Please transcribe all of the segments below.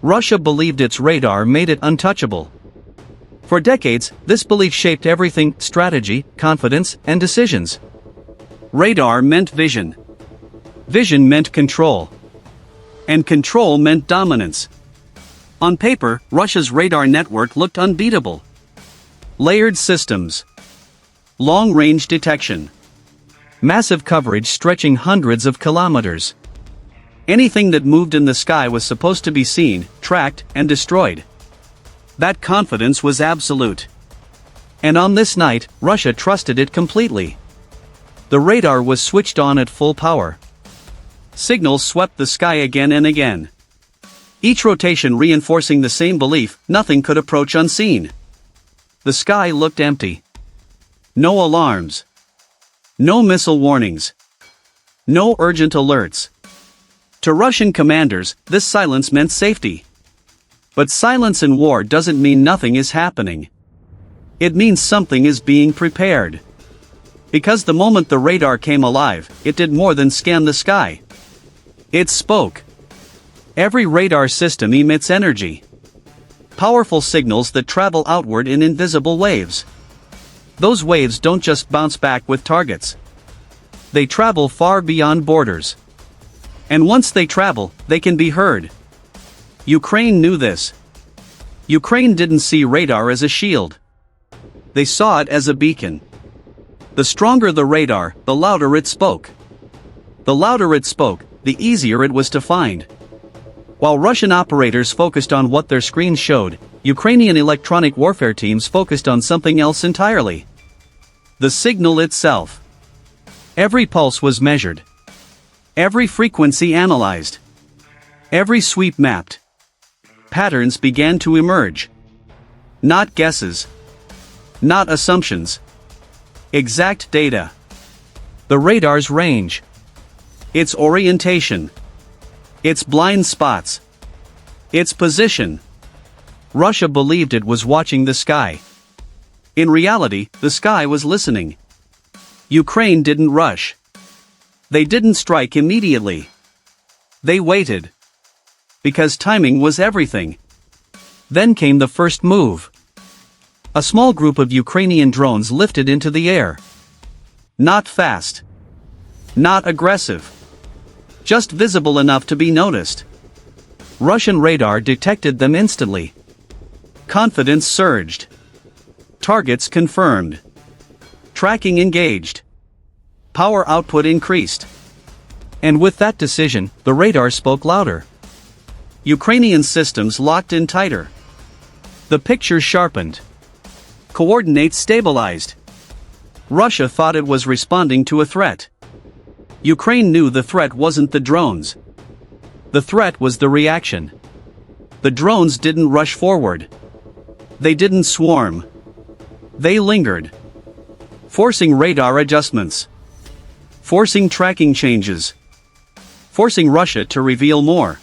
Russia believed its radar made it untouchable. For decades, this belief shaped everything: strategy, confidence, and decisions. Radar meant vision. Vision meant control. And control meant dominance. On paper, Russia's radar network looked unbeatable. Layered systems. Long-range detection. Massive coverage stretching hundreds of kilometers. Anything that moved in the sky was supposed to be seen, tracked, and destroyed. That confidence was absolute. And on this night, Russia trusted it completely. The radar was switched on at full power. Signals swept the sky again and again. Each rotation reinforcing the same belief: nothing could approach unseen. The sky looked empty. No alarms. No missile warnings. No urgent alerts. To Russian commanders, this silence meant safety. But silence in war doesn't mean nothing is happening. It means something is being prepared. Because the moment the radar came alive, it did more than scan the sky. It spoke. Every radar system emits energy. Powerful signals that travel outward in invisible waves. Those waves don't just bounce back with targets. They travel far beyond borders. And once they travel, they can be heard. Ukraine knew this. Ukraine didn't see radar as a shield. They saw it as a beacon. The stronger the radar, the louder it spoke. The louder it spoke, the easier it was to find. While Russian operators focused on what their screens showed, Ukrainian electronic warfare teams focused on something else entirely. The signal itself. Every pulse was measured. Every frequency analyzed. Every sweep mapped. Patterns began to emerge. Not guesses. Not assumptions. Exact data. The radar's range. Its orientation. Its blind spots. Its position. Russia believed it was watching the sky. In reality, the sky was listening. Ukraine didn't rush. They didn't strike immediately. They waited. Because timing was everything. Then came the first move. A small group of Ukrainian drones lifted into the air. Not fast. Not aggressive. Just visible enough to be noticed. Russian radar detected them instantly. Confidence surged. Targets confirmed. Tracking engaged. Power output increased. And with that decision, the radar spoke louder. Ukrainian systems locked in tighter. The picture sharpened. Coordinates stabilized. Russia thought it was responding to a threat. Ukraine knew the threat wasn't the drones. The threat was the reaction. The drones didn't rush forward. They didn't swarm. They lingered. Forcing radar adjustments. Forcing tracking changes. Forcing Russia to reveal more.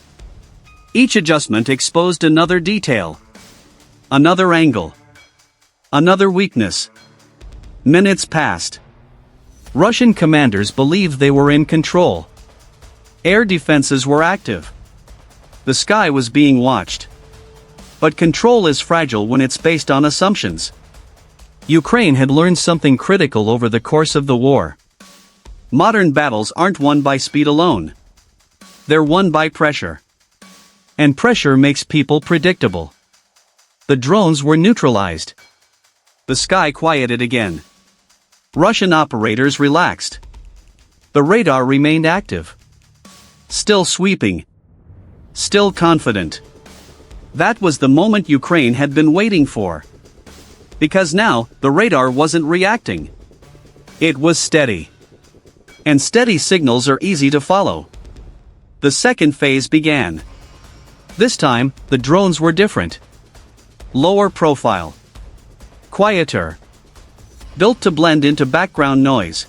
Each adjustment exposed another detail. Another angle. Another weakness. Minutes passed. Russian commanders believed they were in control. Air defenses were active. The sky was being watched. But control is fragile when it's based on assumptions. Ukraine had learned something critical over the course of the war. Modern battles aren't won by speed alone. They're won by pressure. And pressure makes people predictable. The drones were neutralized. The sky quieted again. Russian operators relaxed. The radar remained active. Still sweeping. Still confident. That was the moment Ukraine had been waiting for. Because now, the radar wasn't reacting. It was steady. And steady signals are easy to follow. The second phase began. This time, the drones were different. Lower profile. Quieter. Built to blend into background noise.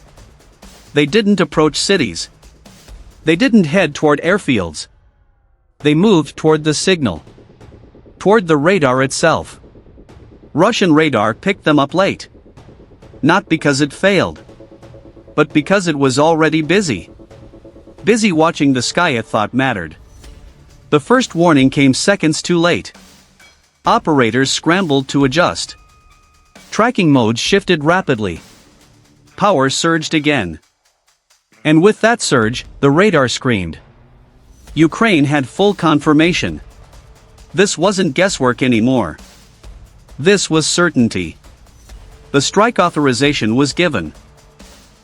They didn't approach cities. They didn't head toward airfields. They moved toward the signal. Toward the radar itself. Russian radar picked them up late. Not because it failed. But because it was already busy. Busy watching the sky it thought mattered. The first warning came seconds too late. Operators scrambled to adjust. Tracking modes shifted rapidly. Power surged again. And with that surge, the radar screamed. Ukraine had full confirmation. This wasn't guesswork anymore. This was certainty. The strike authorization was given.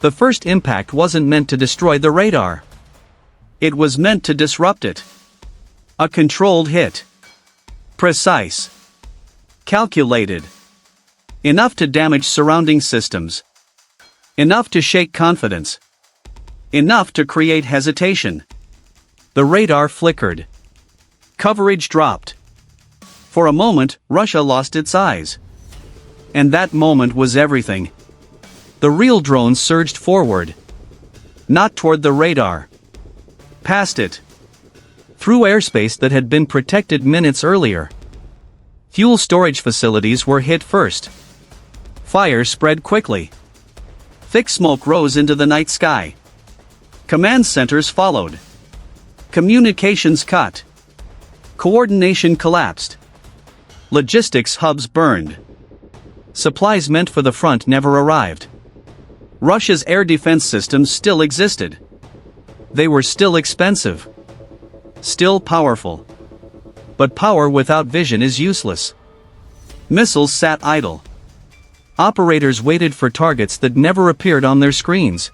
The first impact wasn't meant to destroy the radar. It was meant to disrupt it. A controlled hit. Precise. Calculated. Enough to damage surrounding systems. Enough to shake confidence. Enough to create hesitation. The radar flickered. Coverage dropped. For a moment, Russia lost its eyes. And that moment was everything. The real drones surged forward. Not toward the radar. Past it. Through airspace that had been protected minutes earlier. Fuel storage facilities were hit first. Fire spread quickly. Thick smoke rose into the night sky. Command centers followed. Communications cut. Coordination collapsed. Logistics hubs burned. Supplies meant for the front never arrived. Russia's air defense systems still existed. They were still expensive. Still powerful. But power without vision is useless. Missiles sat idle. Operators waited for targets that never appeared on their screens.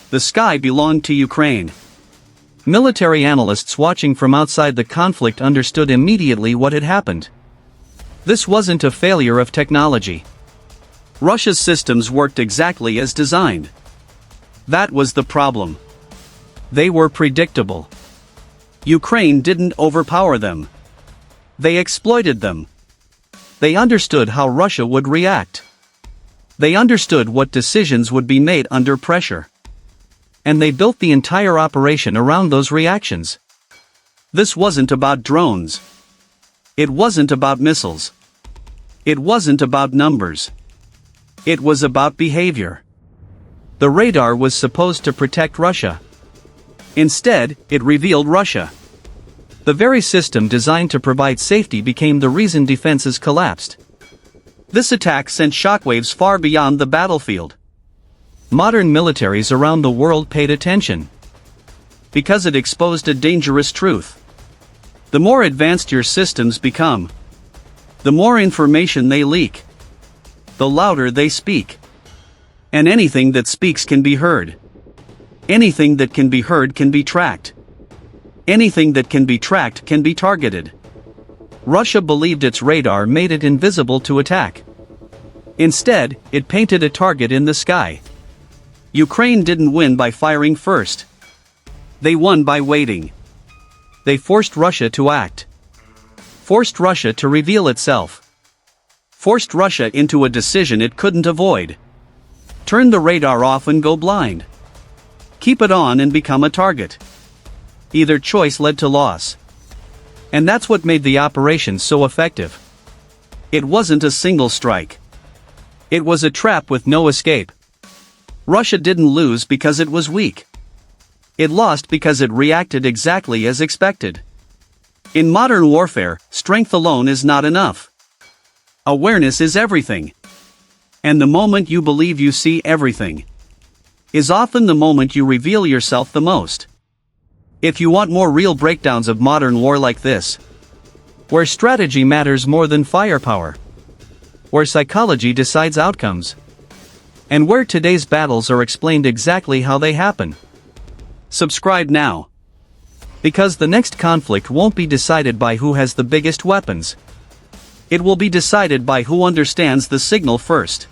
The sky belonged to Ukraine. Military analysts watching from outside the conflict understood immediately what had happened. This wasn't a failure of technology. Russia's systems worked exactly as designed. That was the problem. They were predictable. Ukraine didn't overpower them. They exploited them. They understood how Russia would react. They understood what decisions would be made under pressure. And they built the entire operation around those reactions. This wasn't about drones. It wasn't about missiles. It wasn't about numbers. It was about behavior. The radar was supposed to protect Russia. Instead, it revealed Russia. The very system designed to provide safety became the reason defenses collapsed. This attack sent shockwaves far beyond the battlefield. Modern militaries around the world paid attention. Because it exposed a dangerous truth. The more advanced your systems become, the more information they leak, the louder they speak. And anything that speaks can be heard. Anything that can be heard can be tracked. Anything that can be tracked can be targeted. Russia believed its radar made it invisible to attack. Instead, it painted a target in the sky. Ukraine didn't win by firing first. They won by waiting. They forced Russia to act. Forced Russia to reveal itself. Forced Russia into a decision it couldn't avoid. Turn the radar off and go blind. Keep it on and become a target. Either choice led to loss. And that's what made the operation so effective. It wasn't a single strike. It was a trap with no escape. Russia didn't lose because it was weak. It lost because it reacted exactly as expected. In modern warfare, strength alone is not enough. Awareness is everything. And the moment you believe you see everything is often the moment you reveal yourself the most. If you want more real breakdowns of modern war like this, where strategy matters more than firepower, where psychology decides outcomes, and where today's battles are explained exactly how they happen, subscribe now. Because the next conflict won't be decided by who has the biggest weapons. It will be decided by who understands the signal first.